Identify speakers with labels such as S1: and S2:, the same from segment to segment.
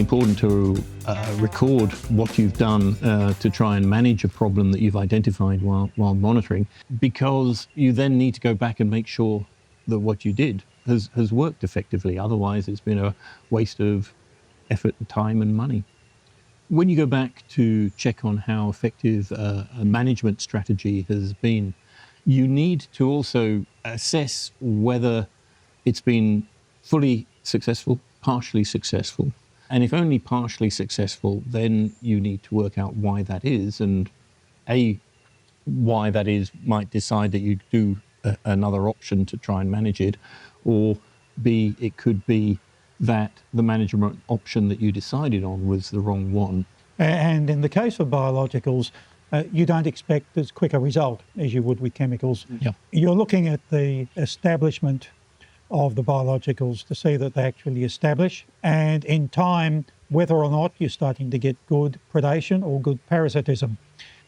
S1: important to record what you've done to try and manage a problem that you've identified while monitoring, because you then need to go back and make sure that what you did has worked effectively. Otherwise, it's been a waste of effort, time and money. When you go back to check on how effective a management strategy has been, you need to also assess whether it's been fully successful, partially successful. And if only partially successful, then you need to work out why that is. And why that is might decide that you do another option to try and manage it. Or B, it could be that the management option that you decided on was the wrong one.
S2: And in the case of biologicals, you don't expect as quick a result as you would with chemicals.
S1: Yep.
S2: You're looking at the establishment of the biologicals to see that they actually establish, and in time, whether or not you're starting to get good predation or good parasitism.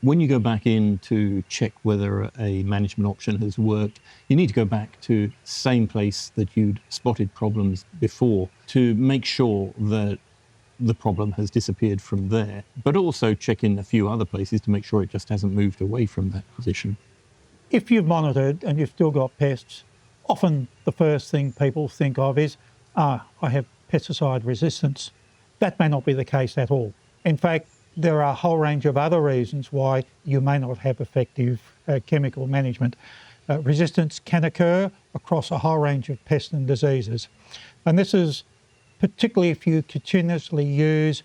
S1: When you go back in to check whether a management option has worked, you need to go back to the same place that you'd spotted problems before to make sure that the problem has disappeared from there, but also check in a few other places to make sure it just hasn't moved away from that position.
S2: If you've monitored and you've still got pests, often the first thing people think of is, I have pesticide resistance. That may not be the case at all. In fact, there are a whole range of other reasons why you may not have effective chemical management. Resistance can occur across a whole range of pests and diseases. And this is particularly if you continuously use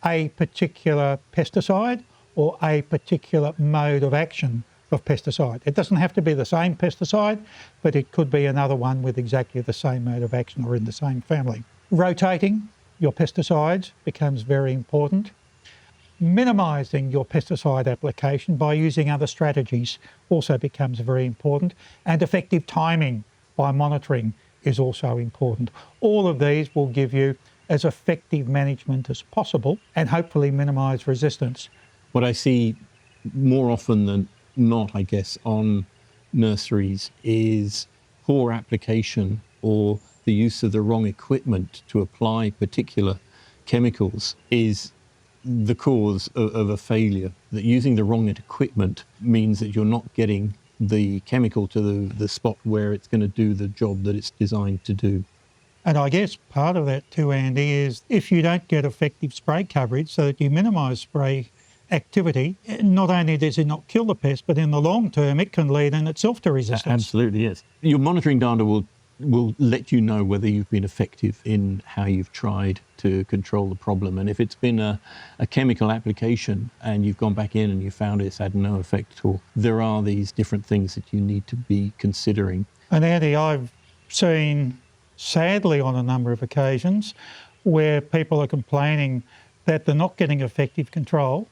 S2: a particular pesticide or a particular mode of action of pesticide. It doesn't have to be the same pesticide, but it could be another one with exactly the same mode of action or in the same family. Rotating your pesticides becomes very important. Minimising your pesticide application by using other strategies also becomes very important, and effective timing by monitoring is also important. All of these will give you as effective management as possible and hopefully minimise resistance.
S1: What I see more often than not, I guess, on nurseries is poor application or the use of the wrong equipment to apply particular chemicals is the cause of a failure. That using the wrong equipment means that you're not getting the chemical to the spot where it's going to do the job that it's designed to do.
S2: And I guess part of that too, Andy, is if you don't get effective spray coverage so that you minimise spray activity, not only does it not kill the pest, but in the long term it can lead in itself to resistance.
S1: Absolutely, yes. Your monitoring data will let you know whether you've been effective in how you've tried to control the problem. And if it's been a chemical application and you've gone back in and you found it's had no effect at all, there are these different things that you need to be considering.
S2: And Andy, I've seen, sadly on a number of occasions, where people are complaining that they're not getting effective control,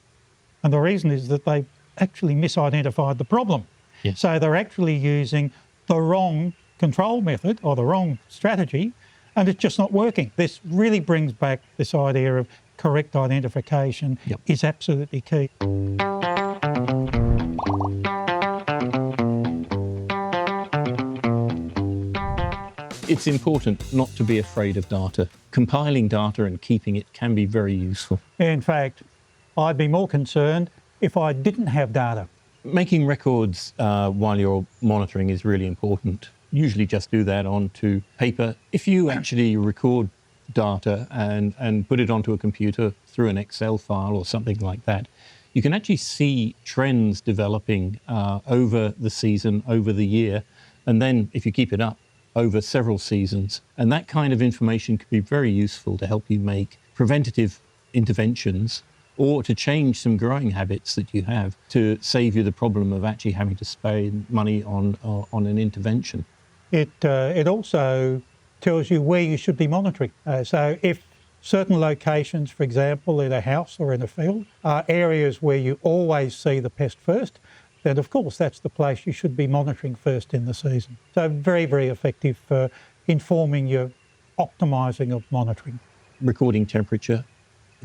S2: and the reason is that they've actually misidentified the problem.
S1: Yes.
S2: So they're actually using the wrong control method or the wrong strategy, and it's just not working. This really brings back this idea of correct identification.
S1: Yep.
S2: Is absolutely key.
S1: It's important not to be afraid of data. Compiling data and keeping it can be very useful.
S2: In fact, I'd be more concerned if I didn't have data.
S1: Making records while you're monitoring is really important. Usually just do that onto paper. If you actually record data and put it onto a computer through an Excel file or something like that, you can actually see trends developing over the season, over the year, and then if you keep it up, over several seasons. And that kind of information could be very useful to help you make preventative interventions or to change some growing habits that you have to save you the problem of actually having to spend money on an intervention.
S2: It also tells you where you should be monitoring. So if certain locations, for example, in a house or in a field, are areas where you always see the pest first, then of course that's the place you should be monitoring first in the season. So very, very effective for informing your optimising of monitoring.
S1: Recording temperature,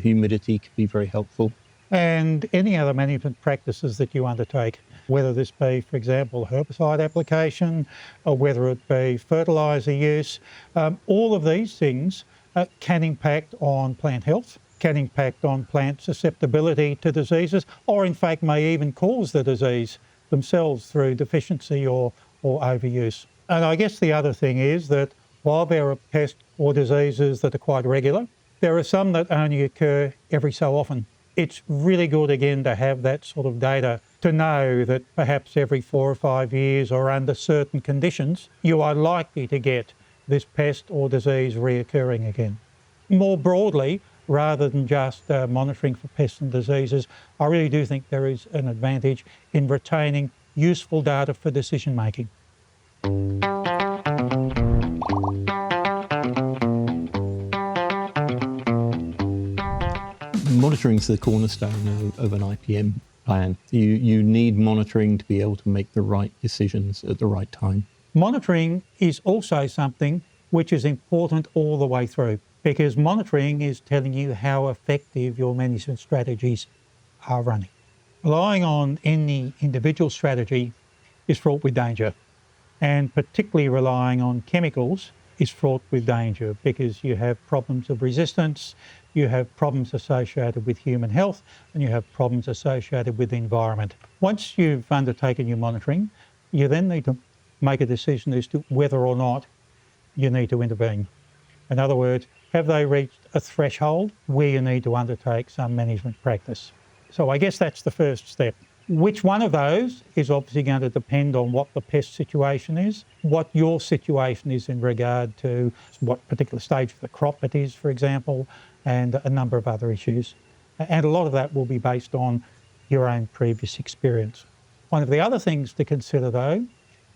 S1: humidity can be very helpful.
S2: And any other management practices that you undertake, whether this be, for example, herbicide application, or whether it be fertiliser use, all of these things can impact on plant health can impact on plant susceptibility to diseases, or in fact may even cause the disease themselves through deficiency or overuse. And I guess the other thing is that while there are pests or diseases that are quite regular, there are some that only occur every so often. It's really good, again, to have that sort of data to know that perhaps every 4 or 5 years or under certain conditions, you are likely to get this pest or disease reoccurring again. More broadly, rather than just monitoring for pests and diseases, I really do think there is an advantage in retaining useful data for decision making.
S1: Monitoring is the cornerstone of an IPM plan. You need monitoring to be able to make the right decisions at the right time.
S2: Monitoring is also something which is important all the way through, because monitoring is telling you how effective your management strategies are running. Relying on any individual strategy is fraught with danger, and particularly relying on chemicals is fraught with danger because you have problems of resistance, you have problems associated with human health, and you have problems associated with the environment. Once you've undertaken your monitoring, you then need to make a decision as to whether or not you need to intervene. In other words, have they reached a threshold where you need to undertake some management practice? So I guess that's the first step. Which one of those is obviously going to depend on what the pest situation is, what your situation is in regard to what particular stage of the crop it is, for example, and a number of other issues. And a lot of that will be based on your own previous experience. One of the other things to consider, though,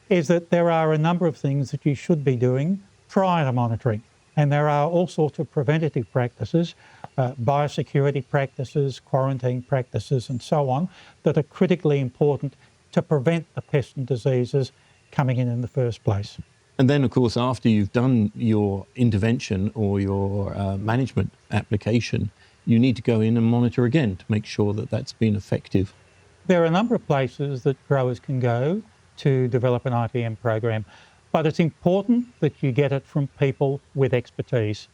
S2: is that there are a number of things that you should be doing prior to monitoring. And there are all sorts of preventative practices, biosecurity practices, quarantine practices, and so on, that are critically important to prevent the pests and diseases coming in the first place.
S1: And then, of course, after you've done your intervention or your management application, you need to go in and monitor again to make sure that that's been effective.
S2: There are a number of places that growers can go to develop an IPM program, but it's important that you get it from people with expertise.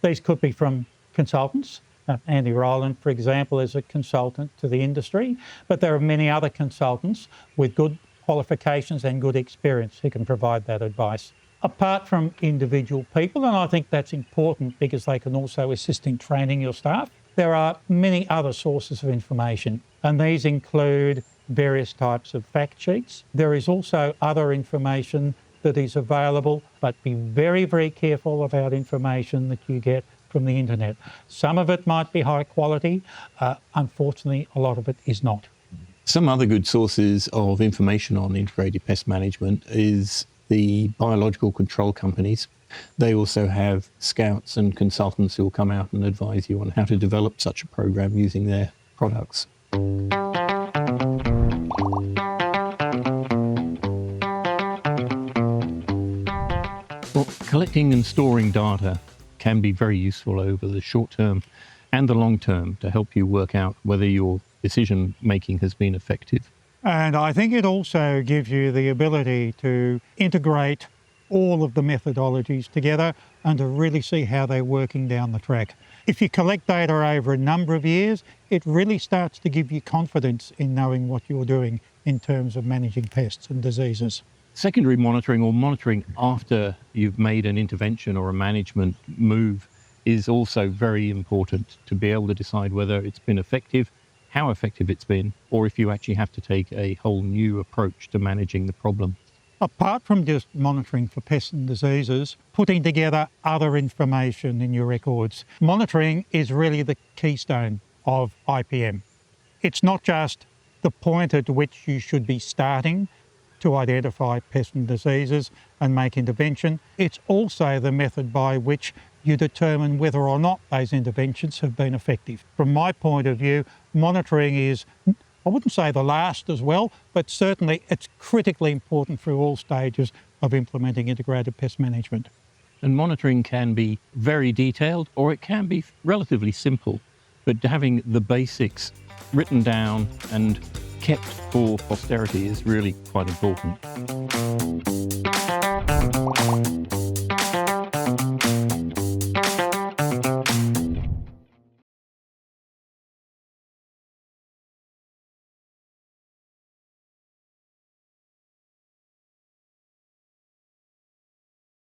S2: These could be from consultants. Andy Rowland, for example, is a consultant to the industry, but there are many other consultants with good qualifications and good experience who can provide that advice. Apart from individual people, and I think that's important because they can also assist in training your staff, there are many other sources of information, and these include various types of fact sheets. There is also other information that is available, but be very, very careful about information that you get from the internet. Some of it might be high quality. Unfortunately, a lot of it is not.
S1: Some other good sources of information on integrated pest management is the biological control companies. They also have scouts and consultants who will come out and advise you on how to develop such a program using their products. Well, collecting and storing data can be very useful over the short term and the long term to help you work out whether your decision making has been effective.
S2: And I think it also gives you the ability to integrate all of the methodologies together and to really see how they're working down the track. If you collect data over a number of years, it really starts to give you confidence in knowing what you're doing in terms of managing pests and diseases.
S1: Secondary monitoring, or monitoring after you've made an intervention or a management move, is also very important to be able to decide whether it's been effective, how effective it's been, or if you actually have to take a whole new approach to managing the problem.
S2: Apart from just monitoring for pests and diseases, putting together other information in your records. Monitoring is really the keystone of IPM. It's not just the point at which you should be starting to identify pests and diseases and make intervention. It's also the method by which you determine whether or not those interventions have been effective. From my point of view, monitoring is, I wouldn't say the last as well, but certainly it's critically important through all stages of implementing integrated pest management.
S1: And monitoring can be very detailed or it can be relatively simple, but having the basics written down and kept for posterity is really quite important.